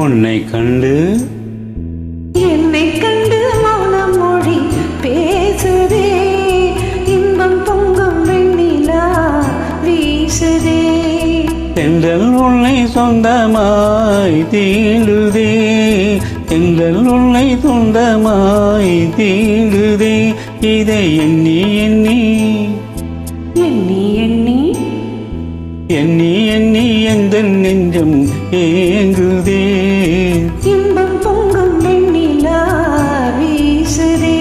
உன்னை கண்டு என்னை கண்டு மௌனம் மொழி பேசுதே, இன்பம் பொங்கும் வெண்ணிலா வீசுதே. தென்றல் உன்னை சொந்தமாய் தீண்டுதே, தென்றல் உன்னை சொந்தமாய் தீண்டுதே. இதை எண்ணி எண்ணி எண்ணி எண்ணி எண்ணி எண்ணி எந்த நெஞ்சம் ஏங்குதே. இன்பம் பொங்கும் வெண்ணிலா வீசுதே.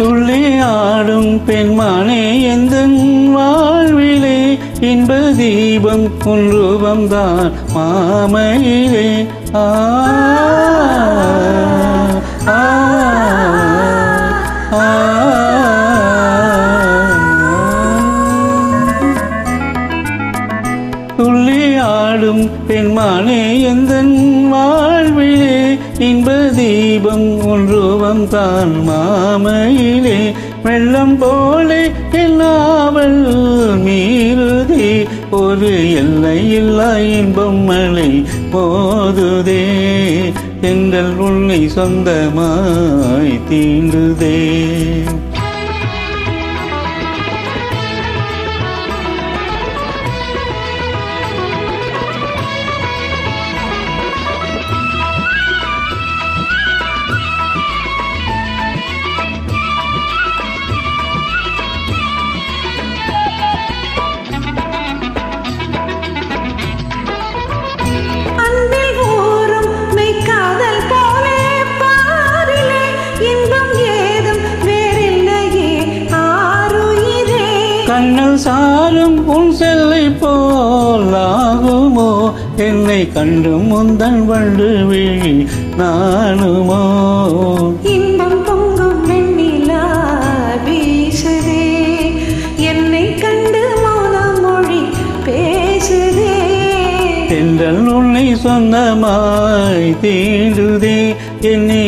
துள்ளி ஆடும் பெண்மானே எந்தன் வாழ்விலே, இன்ப தீபம் உன் ரூபம்தான் மாமையிலே. ஆ ஆ ஆ துள்ளி ஆடும் பெண்மானே எந்தன் வாழ்விலே, இன்ப தீபம் உன் ரூபம் தான் மாமையிலே. வெள்ளம் போலே என்னாவல் மீறுதே, ஒரு எல்லை இல்லா இன்பம் மழை போதுதே. தென்றல் உன்னை சொந்தமாய் தீண்டுதே. கண்ணல் சாரும் உன் செல்லை போலாகுமோ, என்னை கண்டு முந்தன் வண்டு விழி நானுமோ. இன்பம் பொங்கும் வெண்ணிலா வீசுதே, என்னை கண்டு மௌனம் மொழி பேசுதே. தென்றல் உன்னை சொந்தமாய் தீண்டுதே, என்னை